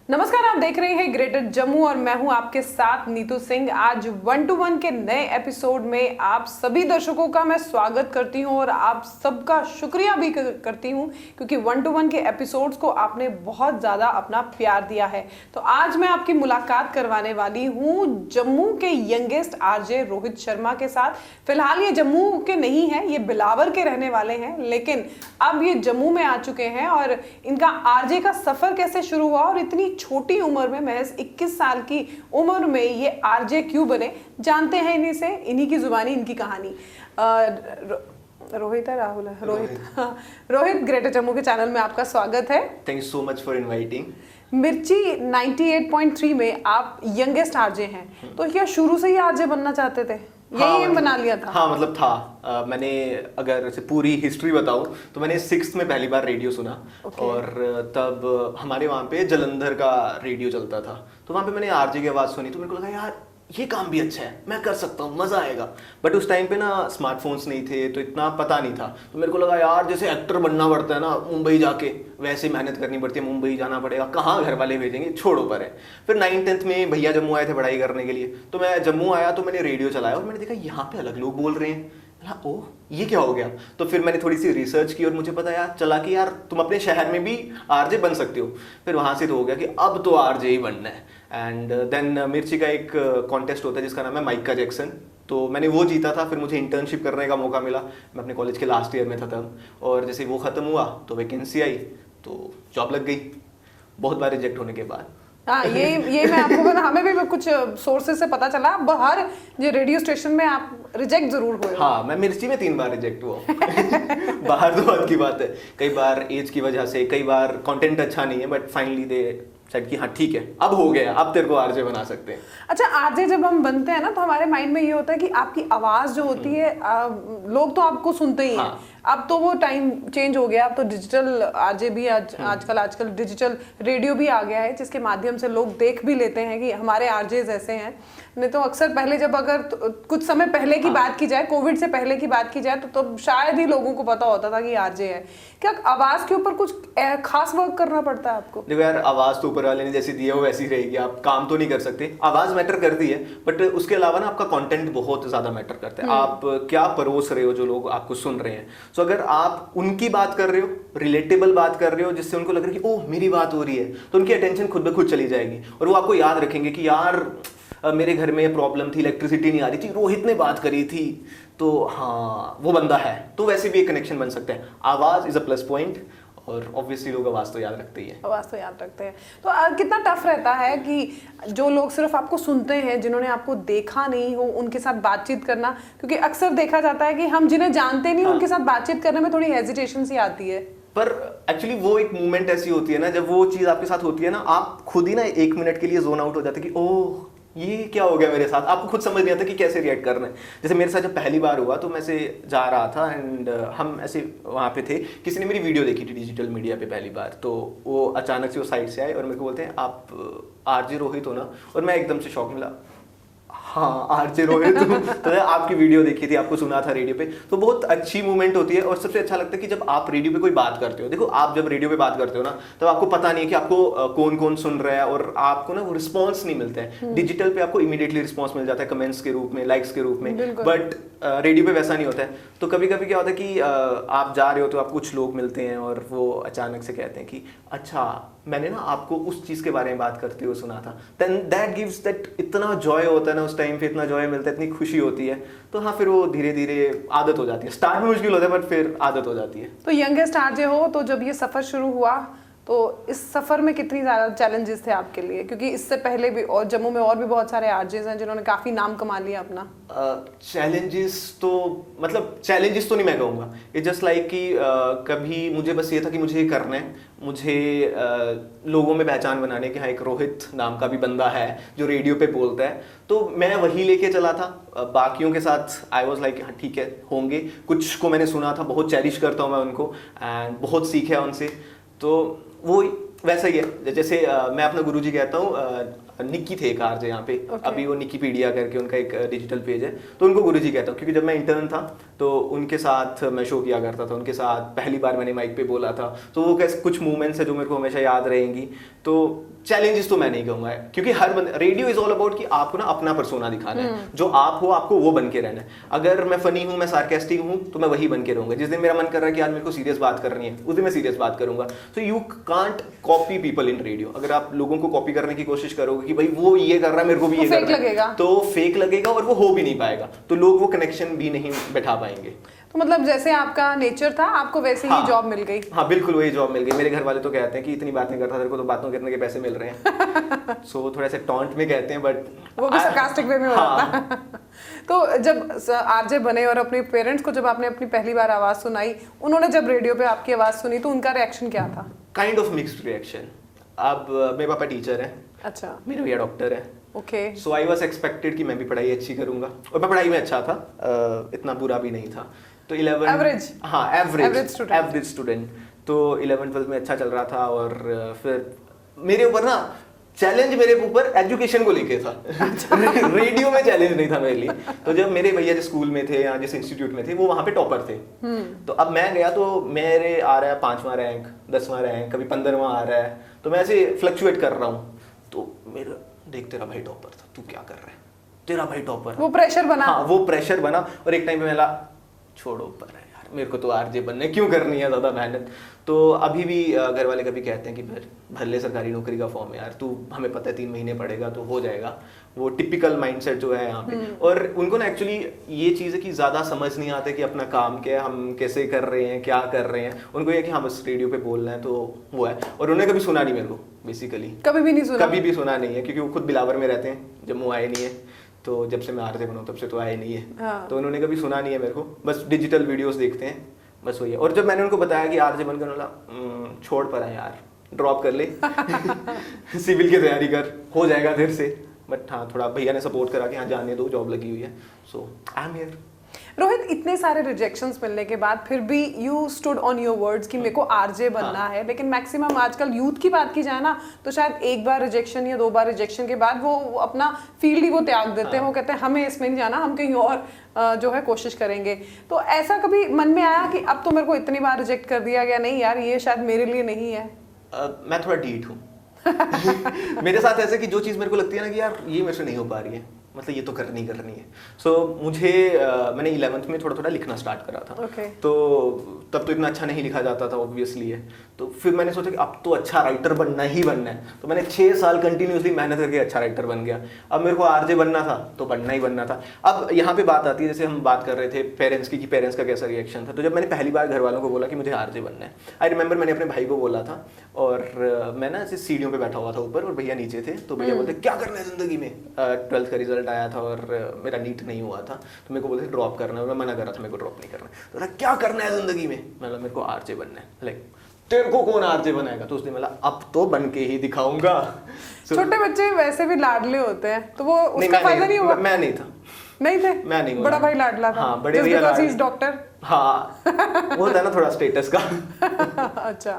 नमस्कार, आप देख रहे हैं ग्रेटर जम्मू और मैं हूं आपके साथ नीतू सिंह। आज 1 to 1 के नए एपिसोड में आप सभी दर्शकों का मैं स्वागत करती हूं और आप सबका शुक्रिया भी करती हूं क्योंकि 1 to 1 के एपिसोड्स को आपने बहुत ज़्यादा अपना प्यार दिया है। तो आज मैं आपकी मुलाकात करवाने वाली हूं जम्मू के यंगेस्ट आरजे रोहित शर्मा के साथ। फिलहाल ये जम्मू के नहीं है, ये बिलावर के रहने वाले हैं, लेकिन अब ये जम्मू में आ चुके हैं और इनका आरजे का सफ़र कैसे शुरू हुआ और इतनी छोटी उम्र में, महज 21 साल की उम्र में ये आरजे क्यों बने, जानते हैं इन्हीं से, इन्हीं की जुबानी इनकी कहानी। रोहित है, राहुल है, रोहित ग्रेटर जम्मू के चैनल में आपका स्वागत है। Thank you so much for inviting. मिर्ची 98.3 में आप यंगेस्ट आरजे हैं, तो क्या शुरू से ही आरजे बनना चाहते थे? यही एम बना लिया था? हाँ, मतलब था। मैंने अगर से पूरी हिस्ट्री बताऊं तो मैंने 6th में पहली बार रेडियो सुना। और तब हमारे वहाँ पे जलंधर का रेडियो चलता था, तो वहाँ पे मैंने आरजे की आवाज़ सुनी तो मेरे को लगा यार ये काम भी अच्छा है, मैं कर सकता हूँ, मज़ा आएगा। बट उस टाइम पे ना स्मार्टफोन्स नहीं थे तो इतना पता नहीं था, तो मेरे को लगा यार जैसे एक्टर बनना पड़ता है ना मुंबई जाके, वैसे मेहनत करनी पड़ती है, मुंबई जाना पड़ेगा, कहाँ घर वाले भेजेंगे, छोड़ो पर है। फिर 9th-10th में भैया जम्मू आए थे पढ़ाई करने के लिए, तो मैं जम्मू आया तो मैंने रेडियो चलाया और मैंने देखा यहाँ पे अलग लोग बोल रहे हैं। ओह ये क्या हो गया। तो फिर मैंने थोड़ी सी रिसर्च की और मुझे पता यार चला कि यार तुम अपने शहर में भी आरजे बन सकते हो। फिर वहाँ से तो हो गया कि अब तो आरजे ही बनना है। एंड देन मिर्ची का एक कॉन्टेस्ट होता है जिसका नाम है माइका जैक्सन, तो मैंने वो जीता था। फिर मुझे इंटर्नशिप करने का मौका मिला, मैं अपने कॉलेज के लास्ट ईयर में था तब, और जैसे वो ख़त्म हुआ तो वैकेंसी आई तो जॉब लग गई, बहुत बार रिजेक्ट होने के बाद। हाँ, ये मैं आपको बता, हमें भी कुछ सोर्सेज से पता चला हर जो रेडियो स्टेशन में आप रिजेक्ट जरूर हुए। हाँ, मैं मिर्ची में 3 बार रिजेक्ट हुआ बाहर तो बात की बात है, कई बार एज की वजह से, कई बार कंटेंट अच्छा नहीं है, बट फाइनली दे सेड कि हाँ ठीक है अब हो गया, अब तेरे को आरजे बना सकते हैं। अच्छा, आरजे जब हम बनते हैं ना तो हमारे माइंड में ये होता है कि आपकी आवाज़ जो होती है, लोग तो आपको सुनते ही हैं। हाँ। अब तो वो टाइम चेंज हो गया, अब तो डिजिटल आरजे भी आजकल डिजिटल रेडियो भी आ गया है जिसके माध्यम से लोग देख भी लेते हैं कि हमारे आरजेज ऐसे हैं। नहीं तो अक्सर पहले जब अगर कुछ समय पहले की बात की जाए, कोविड से पहले की बात की जाए, तो शायद ही लोगों को पता होता था कि आरजे है। क्या आवाज़ के ऊपर कुछ खास वर्क करना पड़ता है आपको? देखो यार, आवाज़ तो ऊपर वाले ने जैसी दी है वो वैसी रहेगी, आप काम तो नहीं कर सकते। आवाज़ मैटर करती है, बट उसके अलावा ना आपका कंटेंट बहुत ज़्यादा मैटर करता है। आप क्या परोस रहे हो, जो लोग आपको सुन रहे हैं। सो अगर आप उनकी बात कर रहे हो, रिलेटेबल बात कर रहे हो, जिससे उनको लग रहा है कि ओह मेरी बात हो रही है, तो उनकी अटेंशन खुद ब खुद चली जाएगी और वो आपको याद रखेंगे कि यार मेरे घर में प्रॉब्लम थी, इलेक्ट्रिसिटी नहीं आ रही थी, रोहित ने बात करी थी, तो हाँ वो बंदा है। तो वैसे भी एक कनेक्शन बन सकता है। आवाज़ इज़ अ प्लस पॉइंट, और ऑब्वियसली लोग आवाज़ तो याद रखते ही हैं। आवाज़ तो याद रखते हैं। तो कितना टफ रहता है कि जो लोग सिर्फ आपको सुनते हैं, जिन्होंने आपको देखा नहीं हो, उनके साथ बातचीत करना, क्योंकि अक्सर देखा जाता है कि हम जिन्हें जानते नहीं उनके साथ बातचीत करने में थोड़ी हेजिटेशन सी आती है। पर एक्चुअली वो एक मूवमेंट ऐसी होती है ना, जब वो चीज़ आपके साथ होती है ना, आप खुद ही ना 1 मिनट के लिए जोन आउट हो जाते हैं कि ओह ये क्या हो गया मेरे साथ। आपको खुद समझ नहीं आता कि कैसे रिएक्ट करना है। जैसे मेरे साथ जब पहली बार हुआ तो मैं ऐसे जा रहा था एंड हम ऐसे वहाँ पे थे, किसी ने मेरी वीडियो देखी थी डिजिटल मीडिया पे पहली बार, तो वो अचानक से वो साइड से आए और मेरे को बोलते हैं आप आरजे रोहित हो ना। और मैं एकदम से शॉक मिला, हाँ आरजे रोहित तो आपकी वीडियो देखी थी, आपको सुना था रेडियो पे। तो बहुत अच्छी मूवमेंट होती है। और सबसे अच्छा लगता है कि जब आप रेडियो पे कोई बात करते हो, देखो आप जब रेडियो पे बात करते हो ना, तब आपको पता नहीं है कि आपको कौन कौन सुन रहा है, और आपको ना वो रिस्पॉन्स नहीं मिलता है। डिजिटल पे आपको इमीडिएटली रिस्पॉन्स मिल जाता है, कमेंट्स के रूप में, लाइक्स के रूप में, बट रेडियो पे वैसा नहीं होता है। तो कभी कभी क्या होता है कि आप जा रहे हो तो आप कुछ लोग मिलते हैं और वो अचानक से कहते हैं कि अच्छा मैंने ना आपको उस चीज़ के बारे में बात करते हुए सुना था। देन दैट गिव्स दैट, इतना जॉय होता है ना उस टाइम पे, इतना जॉय मिलता है, इतनी खुशी होती है। तो हाँ, फिर वो धीरे धीरे आदत हो जाती है। स्टार्ट में मुश्किल होता है बट फिर आदत हो जाती है। तो यंगेस्ट आरजे हो, तो जब ये सफ़र शुरू हुआ तो इस सफ़र में कितनी ज़्यादा चैलेंजेस थे आपके लिए? क्योंकि इससे पहले भी और जम्मू में और भी बहुत सारे आरजेस हैं जिन्होंने काफ़ी नाम कमा लिया अपना। चैलेंजेस तो मतलब चैलेंजेस तो नहीं मैं कहूँगा, ये जस्ट लाइक कि कभी मुझे बस ये था कि मुझे ये करना है, मुझे लोगों में पहचान बनाने की, हाँ एक रोहित नाम का भी बंदा है जो रेडियो पे बोलता है, तो मैं वही लेके चला था। बाकियों के साथ आई वॉज लाइक हाँ ठीक है होंगे, कुछ को मैंने सुना था, बहुत चेरिश करता हूँ मैं उनको एंड बहुत सीखा उनसे। तो वैसा ही है जैसे मैं अपना गुरुजी कहता हूँ, निक्की थे एक आरजे यहाँ पे, अभी वो निकीपीडिया करके उनका एक डिजिटल पेज है, तो उनको गुरुजी कहता हूँ क्योंकि जब मैं इंटर्न था तो उनके साथ मैं शो किया करता था, उनके साथ पहली बार मैंने माइक पे बोला था, तो वो कैसे कुछ मूवमेंट्स है जो मेरे को हमेशा याद रहेंगी। तो चैलेंजेस तो मैं नहीं कहूँगा क्योंकि हर बंदे, रेडियो इज ऑल अबाउट कि आपको ना अपना पर्सोना दिखाना है, जो आप हो आपको वो बन के रहना है। अगर मैं फनी हूँ, मैं सार्केस्टिक हूँ, तो मैं वही बन के रहूंगा। जिस दिन मेरा मन कर रहा है कि यार मेरे को सीरियस बात करनी है, उस दिन मैं सीरियस बात करूंगा। तो you can't copy people in radio. अगर आप लोगों को कॉपी करने की कोशिश करोगे कि भाई वो ये कर रहा है मेरे को भी ये करना है, तो फेक लगेगा और वो हो भी नहीं पाएगा, तो लोग वो कनेक्शन भी नहीं बैठा पाएंगे। तो मतलब जैसे आपका नेचर था आपको वैसे ही जॉब मिल गई? हाँ बिल्कुल वही जॉब मिल गई। मेरे घर वाले तो कहते हैं कि इतनी बातें करता तेरे को तो बातों करने के पैसे मिल रहे हैं। सो थोड़ा सा टॉन्ट में कहते हैं, बट वो भी sarcastic वे में हो जाता है। तो जब आरजे बने और अपने पेरेंट्स को जब आपने अपनी पहली बार आवाज सुनाई, उन्होंने जब रेडियो पे आपकी आवाज सुनी तो उनका रिएक्शन क्या था? Kind of mixed reaction. अब मेरे पापा टीचर है, अच्छा, मेरे भैया डॉक्टर है, okay, so I was expected कि मैं भी पढ़ाई अच्छी करूंगा, और मैं पढ़ाई में अच्छा था, इतना बुरा भी नहीं था। तो 11 एवरेज, हाँ एवरेज स्टूडेंट। तो 11-12 में अच्छा चल रहा था, और फिर मेरे ऊपर ना चैलेंज मेरे ऊपर एजुकेशन को लेके था। रेडियो में चैलेंज नहीं था मेरे लिए। तो जब मेरे भैया जिस स्कूल में थे या जिस इंस्टीट्यूट में थे वो वहाँ पे टॉपर थे, तो अब मैं गया तो मेरे आ रहा है 5वां रैंक, 10वां रैंक, कभी 15वां आ रहा है, तो मैं ऐसे फ्लक्चुएट कर रहा हूँ। तो मेरा देख तेरा भाई टॉपर था, तू क्या कर रहा है, तेरा भाई टॉपर, वो प्रेशर बना। हाँ वो प्रेशर बना। और एक टाइम पे मैं छोड़ो पर है यार, मेरे को तो आरजे बनना है, क्यों करनी है ज़्यादा मेहनत। तो अभी भी घर वाले कभी कहते हैं कि भर ले सरकारी नौकरी का फॉर्म है यार, तू हमें पता है 3 महीने पड़ेगा तो हो जाएगा। वो टिपिकल माइंडसेट जो है यहाँ पे। और उनको ना एक्चुअली ये चीज़ है कि ज़्यादा समझ नहीं आते कि अपना काम क्या है, हम कैसे कर रहे हैं, क्या कर रहे हैं। उनको ये कि हम बस रेडियो पे बोलना है, तो वो है। और उन्होंने कभी सुना नहीं मेरे को, बेसिकली कभी भी सुना नहीं है, क्योंकि वो खुद बिलावर में रहते हैं, जम्मू आए नहीं है। तो जब से मैं आरजे बना तब से तो आए नहीं है, हाँ। तो उन्होंने कभी सुना नहीं है मेरे को, बस डिजिटल वीडियोस देखते हैं, बस वही है। और जब मैंने उनको बताया कि आरजे बनकर, बोला छोड़ पड़ा यार, ड्रॉप कर ले। सिविल की तैयारी कर, हो जाएगा देर से। बट हाँ, थोड़ा भैया ने सपोर्ट करा कि हाँ जाने दो, जॉब लगी हुई है, सो आई एम हियर। रोहित, इतने सारे रिजेक्शंस मिलने के बाद फिर भी you stood on your words कि मेरे को आरजे बनना है। लेकिन मैक्सिमम आजकल यूथ की बात की जाए ना, तो शायद एक बार रिजेक्शन या 2 बार रिजेक्शन के बाद वो अपना फील्ड ही वो त्याग देते हैं। वो कहते हैं हमें इसमें नहीं जाना, हम कहीं और जो है कोशिश करेंगे। तो ऐसा कभी मन में आया कि अब तो मेरे को इतनी बार रिजेक्ट कर दिया गया, नहीं यार ये शायद मेरे लिए नहीं है? मैं थोड़ा डीट हूँ। मेरे साथ ऐसे कि जो चीज़ मेरे को लगती है ना कि यार ये मेरे से नहीं हो पा रही है, मतलब ये तो करनी है। सो मुझे मैंने 11th में थोड़ा लिखना स्टार्ट करा था, तो तब तो इतना अच्छा नहीं लिखा जाता था ऑब्वियसली है। तो फिर मैंने सोचा कि अब तो अच्छा राइटर बनना ही बनना है, तो मैंने 6 साल कंटिन्यूसली मेहनत करके अच्छा राइटर बन गया। अब मेरे को आरजे बनना था तो बनना ही बनना था। अब यहाँ पे बात आती है, जैसे हम बात कर रहे थे पेरेंट्स की कि पेरेंट्स का कैसा रिएक्शन था। तो जब मैंने पहली बार घर वालों को बोला कि मुझे आरजे बनना है, आई रिमेंबर मैंने अपने भाई को बोला था, और मैं ना ऐसे सीढ़ियों पे बैठा हुआ था ऊपर और भैया नीचे थे। तो भैया बोलते क्या करना है जिंदगी में। 12th का रिजल्ट आया था और मेरा नीट नहीं हुआ था, तो मेरे को बोलते ड्रॉप करना है। मैं मना कर रहा था, मेरे को ड्रॉप नहीं करना है। तो क्या करना है जिंदगी में, मतलब मेरे को आरजे बनना है। लाइक तेरे को कौन आरजे बनाएगा? तो उसने बोला अब तो बन के ही दिखाऊंगा। छोटे बच्चे वैसे भी लाडले होते हैं, तो वो उसका फायदा नहीं हुआ? मैं नहीं था, नहीं थे, मैं नहीं। बड़ा भाई लाडला था। हाँ, बड़े भैया डॉक्टर। हाँ, वो था ना थोड़ा स्टेटस का। अच्छा,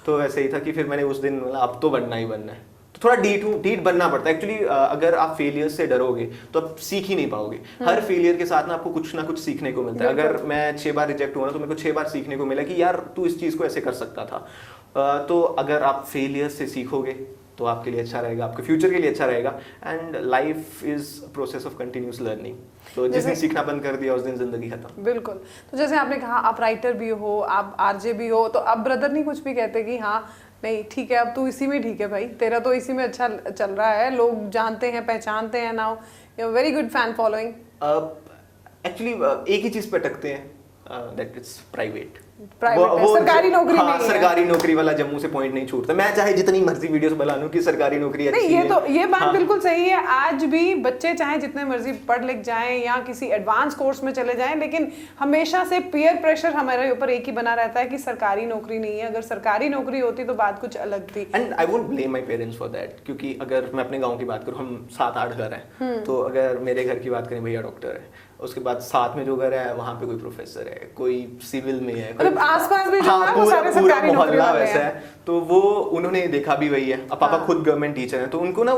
तो वैसे ही था कि फिर मैंने उस दिन बोला अब तो बनना ही बनना है। तो थोड़ा डीट बनना पड़ता है एक्चुअली। अगर आप फेलियर से डरोगे तो आप सीख ही नहीं पाओगे। हर फेलियर के साथ ना आपको कुछ ना कुछ सीखने को मिलता है। अगर मैं 6 बार रिजेक्ट हुआ ना, तो मेरे को 6 बार सीखने को मिला कि यार तू इस चीज़ को ऐसे कर सकता था। तो अगर आप फेलियर से सीखोगे तो आपके लिए अच्छा रहेगा, आपके फ्यूचर के लिए अच्छा रहेगा। And life is process of continuous learning. तो जिस दिन सीखना बंद कर दिया उस दिन जिंदगी खत्म। बिल्कुल। तो जैसे आपने कहा आप राइटर भी हो, आप आरजे भी हो, तो अब ब्रदर नहीं कुछ भी कहते कि हाँ नहीं ठीक है अब तू इसी में ठीक है भाई, तेरा तो इसी में अच्छा चल रहा है, लोग जानते हैं पहचानते हैं, now you are very good fan following? Actually एक ही चीज पे अटकते हैं, दैट इज प्राइवेट। सरकारी नौकरी हाँ, नहीं सरकारी नौकरी वाला जम्मू से पॉइंट नहीं छूटता। मैं चाहे जितनी मर्जी वीडियोस बना लूं कि सरकारी नौकरी अच्छी नहीं, है। तो ये बात हाँ। बिल्कुल सही है। आज भी बच्चे चाहे जितने मर्जी पढ़ लिख जाएं या किसी एडवांस कोर्स में चले जाएं, लेकिन हमेशा से पीयर प्रेशर हमारे ऊपर एक ही बना रहता है कि सरकारी नौकरी नहीं है। अगर सरकारी नौकरी होती तो बात कुछ अलग थी। And I won't blame my parents for that, क्योंकि अगर मैं अपने गाँव की बात करूँ, हम 7-8 घर हैं, तो अगर मेरे घर की बात करें, भैया डॉक्टर है, उसके बाद साथ में जो घर है वहाँ पे कोई प्रोफेसर है, कोई सिविल में है, कोई मतलब आसपास भी जो हाँ, है वो पूरा सारे पूरा सरकारी नौकरी मोहल्ला वाले वैसा हैं। है। तो वो उन्होंने देखा भी वही है, अब पापा हाँ। खुद गवर्नमेंट टीचर हैं, तो उनको ना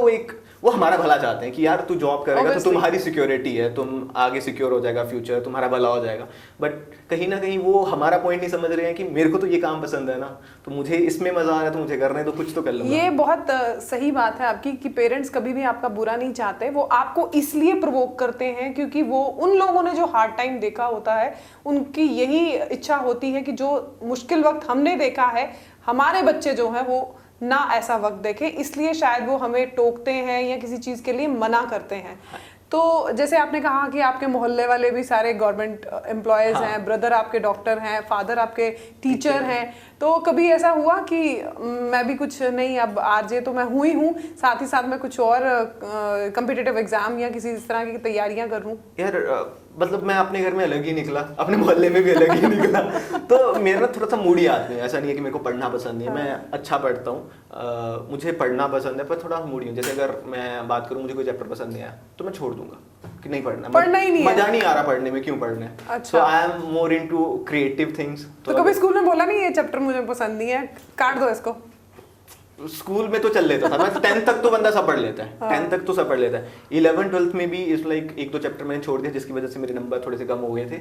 वो हमारा भला चाहते हैं कि यार तू जॉब करेगा तो Obviously. तुम्हारी सिक्योरिटी है, तुम आगे सिक्योर हो जाएगा, फ्यूचर तुम्हारा भला हो जाएगा। बट कहीं ना कहीं वो हमारा पॉइंट नहीं समझ रहे हैं कि मेरे को तो ये काम पसंद है ना, तो मुझे इसमें मजा आ रहा है, तो मुझे करना है, तो कुछ तो कर लूंगा। ये बहुत सही बात है आपकी कि पेरेंट्स कभी भी आपका बुरा नहीं चाहते, वो आपको इसलिए प्रोवोक करते हैं क्योंकि वो उन लोगों ने जो हार्ड टाइम देखा होता है, उनकी यही इच्छा होती है कि जो मुश्किल वक्त हमने देखा है हमारे बच्चे जो हैं वो ना ऐसा वक्त देखें, इसलिए शायद वो हमें टोकते हैं या किसी चीज के लिए मना करते हैं। तो जैसे आपने कहा कि आपके मोहल्ले वाले भी सारे गवर्नमेंट एम्प्लॉयज हाँ। हैं, ब्रदर आपके डॉक्टर हैं, फादर आपके टीचर हैं, तो कभी ऐसा हुआ कि मैं भी कुछ नहीं, अब आरजे तो मैं हुई हूँ, साथ ही साथ मैं कुछ और कॉम्पिटिटिव एग्जाम या किसी इस तरह की तैयारियां करूँ? यार मतलब मैं अपने घर में अलग ही निकला, अपने मोहल्ले में भी अलग ही निकला। तो मेरा ना थोड़ा सा मूडी आदमी है, ऐसा नहीं है कि मेरे को पढ़ना पसंद नहीं है, मैं अच्छा पढ़ता हूँ, मुझे पढ़ना पसंद है, पर थोड़ा मूडी हूँ। जैसे अगर मैं बात करूँ मुझे कोई चैप्टर पसंद नहीं आया तो मैं छोड़ दूंगा कि नहीं पढ़ना ही नहीं है। मजा नहीं आ रहा पढ़ने में, क्यों पढ़ना है। अच्छा। So I am more into creative things. तो कभी स्कूल में बोला नहीं ये चैप्टर मुझे पसंद नहीं है, काट दो इसको? स्कूल में तो चल लेता था, मैं 10th तक तो बंदा सब पढ़ लेता है, 10th तक तो सब पढ़ लेता है। 11 12th में भी इस लाइक एक दो चैप्टर मैंने छोड़ दिया जिसकी वजह से मेरे नंबर थोड़े से कम हो गए थे।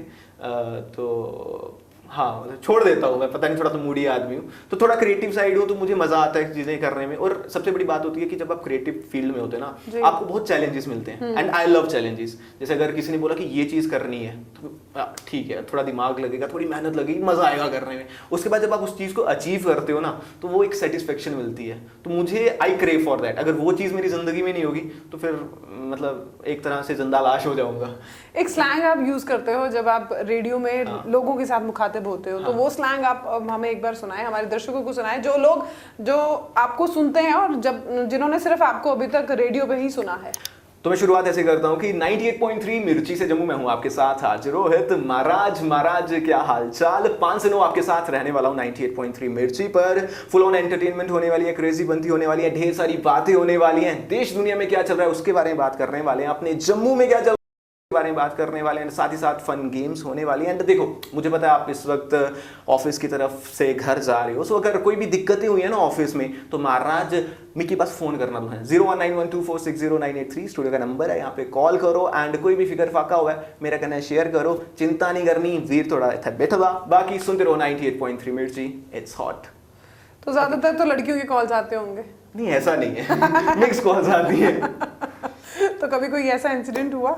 तो हाँ मतलब छोड़ देता हूँ मैं, पता नहीं, थोड़ा सा मूडी आदमी हूँ, तो थोड़ा क्रिएटिव साइड हो तो मुझे मजा आता है चीजें करने में। और सबसे बड़ी बात होती है कि जब आप क्रिएटिव फील्ड में होते हैं ना, आपको बहुत चैलेंजेस मिलते हैं, एंड आई लव चैलेंजेस। जैसे अगर किसी ने बोला कि ये चीज करनी है तो ठीक है, थोड़ा दिमाग लगेगा, थोड़ी मेहनत लगेगी, मजा आएगा करने में। उसके बाद जब आप उस चीज को अचीव करते हो ना, तो वो एक सेटिस्फेक्शन मिलती है। तो मुझे आई क्रेव फॉर दैट। अगर वो चीज मेरी जिंदगी में नहीं होगी तो फिर मतलब एक तरह से जिंदा लाश हो जाऊंगा। एक स्लैंग आप यूज करते हो जब आप रेडियो में लोगों के साथ मुखातिब होते हो, तो वो स्लैंग आप हमें एक बार सुनाएं, हमारे दर्शकों को सुनाएं, जो लोग जो आपको सुनते हैं और जिन्होंने सिर्फ आपको अभी तक रेडियो पे ही सुना है। तो मैं शुरुआत ऐसे करता हूँ कि 98.3 मिर्ची से जम्मू में हूँ आपके साथ आज रोहित। महाराज क्या हालचाल। 5 से 9 आपके साथ रहने वाला हूँ 98.3 मिर्ची पर। फुल ऑन एंटरटेनमेंट होने वाली है, क्रेजी बनती होने वाली है, ढेर सारी बातें होने वाली हैं, देश दुनिया में क्या चल रहा है उसके बारे में बात करने वाले हैं, अपने जम्मू में क्या चल बारे में बात करने वाले हैं, साथ ही साथ फन गेम्स होने वाली हैं। देखो मुझे पता है आप इस वक्त ऑफिस की तरफ से घर जा रहे हो, सो अगर कोई भी दिक्कतें हुई है ना ऑफिस में, तो महाराज मिकी पास फोन करना तो है, 0191246098 स्टूडियो का नंबर है, यहाँ पे कॉल करो। एंड कोई भी फिकर फाका हुआ है मेरा कहना है शेयर करो, चिंता नहीं करनी, वीर थोड़ा बैठा। बाकी सुनते रहो 98.3 मिर्ची, इट्स हॉट। तो ज्यादातर तो लड़कियों के कॉल्स आते होंगे? नहीं ऐसा नहीं है, मिक्स कॉल्स आती है। तो कभी कोई ऐसा इंसिडेंट हुआ?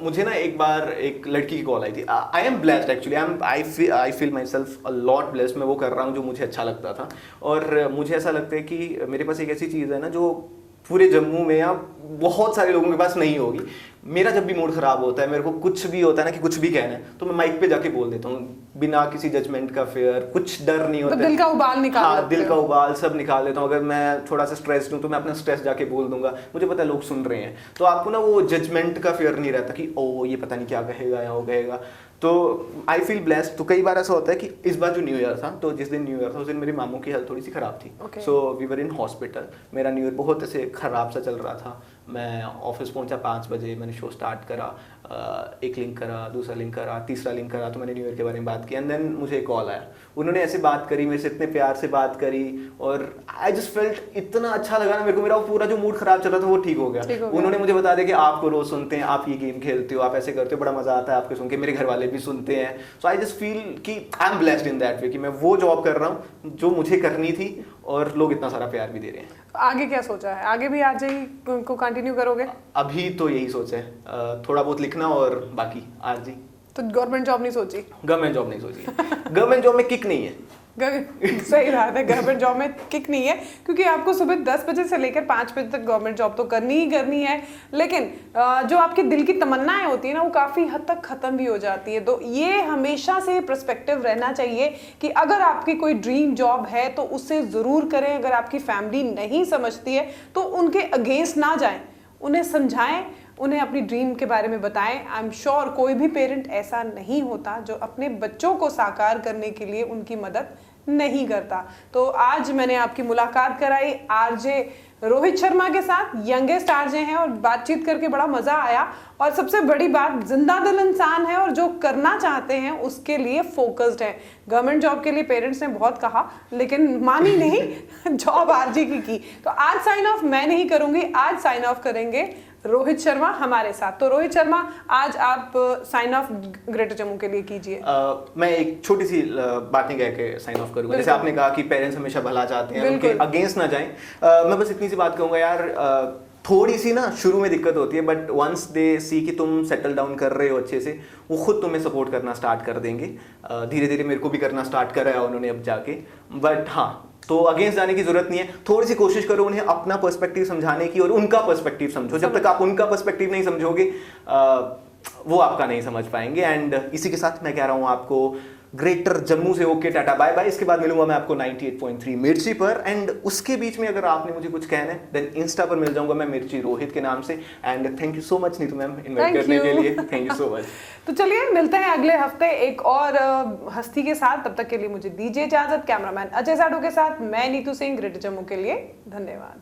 मुझे ना एक बार एक लड़की की कॉल आई थी। I am blessed actually, I feel my self a lot blessed. मैं वो कर रहा हूँ जो मुझे अच्छा लगता था, और मुझे ऐसा लगता है कि मेरे पास एक ऐसी चीज़ है ना जो पूरे जम्मू में या बहुत सारे लोगों के पास नहीं होगी। मेरा जब भी मूड खराब होता है, मेरे को कुछ भी होता है ना कि कुछ भी कहना है, तो मैं माइक पे जाके बोल देता हूँ बिना किसी जजमेंट का, फेयर, कुछ डर नहीं होता। तो दिल का उबाल निकाल, हाँ दिल का उबाल सब निकाल देता हूँ। अगर मैं थोड़ा सा स्ट्रेस्ड हूँ तो मैं अपना स्ट्रेस जाके बोल दूंगा, मुझे पता है लोग सुन रहे हैं, तो आपको ना वो जजमेंट का फेयर नहीं रहता कि ओ ये पता नहीं क्या कहेगा या वो कहेगा। तो आई फील ब्लेस्ड। तो कई बार ऐसा होता है कि इस बार जो न्यू ईयर था, तो जिस दिन न्यू ईयर था उस दिन मेरी मामू की हेल्थ थोड़ी सी खराब थी, so we were in hospital. मेरा न्यू ईयर बहुत ऐसे खराब सा चल रहा था। मैं ऑफिस पहुंचा 5 बजे, मैंने शो स्टार्ट करा, एक लिंक करा, दूसरा लिंक करा, तीसरा लिंक करा, तो मैंने न्यू ईयर के बारे में बात की। एंड देन मुझे एक कॉल आया, उन्होंने ऐसे बात करी मेरे से, इतने प्यार से बात करी, और आई जस्ट फेल्ट इतना अच्छा लगा ना मेरे को। मेरा वो पूरा जो मूड खराब चल रहा था वो ठीक हो गया। उन्होंने मुझे बता दिया कि आपको रोज सुनते हैं, आप ये गेम खेलते हो, आप ऐसे करते हो, बड़ा मजा आता है आपके सुन के, मेरे घर वाले भी सुनते हैं। सो आई जस्ट फील कि I am blessed in that way कि मैं वो जॉब कर रहा हूँ जो मुझे करनी थी, और लोग इतना सारा प्यार भी दे रहे हैं। आगे क्या सोचा है? आगे भी आज ही को कंटिन्यू करोगे? अभी तो यही सोचा है, थोड़ा बहुत लिखना और बाकी आज ही। तो गवर्नमेंट जॉब नहीं सोची? गवर्नमेंट जॉब नहीं सोची है। गवर्नमेंट जॉब में किक नहीं है। सही बात है, गवर्नमेंट जॉब में किक नहीं है, क्योंकि आपको सुबह 10 बजे से लेकर 5 बजे तक गवर्नमेंट जॉब तो करनी ही करनी है, लेकिन जो आपके दिल की तमन्नाएं होती है ना, वो काफ़ी हद तक ख़त्म भी हो जाती है। तो ये हमेशा से पर्सपेक्टिव रहना चाहिए कि अगर आपकी कोई ड्रीम जॉब है तो उससे ज़रूर करें। अगर आपकी फैमिली नहीं समझती है तो उनके अगेंस्ट ना जाएं, उन्हें समझाएं, उन्हें अपनी ड्रीम के बारे में बताएं। आई एम श्योर कोई भी पेरेंट ऐसा नहीं होता जो अपने बच्चों को साकार करने के लिए उनकी मदद नहीं करता। तो आज मैंने आपकी मुलाकात कराई आरजे रोहित शर्मा के साथ, यंगेस्ट आरजे हैं, और बातचीत करके बड़ा मजा आया। और सबसे बड़ी बात, जिंदा दिल इंसान है और जो करना चाहते हैं उसके लिए फोकस्ड है। गवर्नमेंट जॉब के लिए पेरेंट्स ने बहुत कहा लेकिन मानी नहीं, जॉब आरजे की। तो आज साइन ऑफ मैं नहीं करूंगी, आज साइन ऑफ करेंगे रोहित शर्मा हमारे साथ। तो रोहित शर्मा, आज आप साइन ऑफ ग्रेटर जम्मू के लिए कीजिए। मैं एक छोटी सी बात नहीं कह के साइन ऑफ करूंगा। जैसे आपने कहा कि पेरेंट्स हमेशा भला चाहते हैं, उनके अगेंस्ट ना जाएं। मैं बस इतनी सी बात कहूंगा यार, थोड़ी सी ना शुरू में दिक्कत होती है, बट वंस दे सी कि तुम सेटल डाउन कर रहे हो अच्छे से, वो खुद तुम्हें सपोर्ट करना स्टार्ट कर देंगे। धीरे धीरे मेरे को भी करना स्टार्ट कराया उन्होंने अब जाके। बट हाँ, तो अगेंस्ट जाने की जरूरत नहीं है। थोड़ी सी कोशिश करो उन्हें अपना पर्सपेक्टिव समझाने की और उनका पर्सपेक्टिव समझो। जब तक आप उनका पर्सपेक्टिव नहीं समझोगे वो आपका नहीं समझ पाएंगे। एंड इसी के साथ मैं कह रहा हूं आपको ग्रेटर जम्मू से ओके, टाटा बाय बाय। इसके बाद मिलूंगा मैं आपको 98.3 मिर्ची पर। एंड उसके बीच में अगर आपने मुझे कुछ कहना है देन इंस्टा पर मिल जाऊंगा मैं मिर्ची रोहित के नाम से। And thank you so much Neetu ma'am invite करने के लिए, थैंक यू सो मच। तो चलिए मिलते हैं अगले हफ्ते एक और हस्ती के साथ। तब तक के लिए मुझे दीजिए इजाजत। कैमरामैन अजय साडू के साथ मैं नीतू सिंह, ग्रेटर जम्मू के लिए धन्यवाद।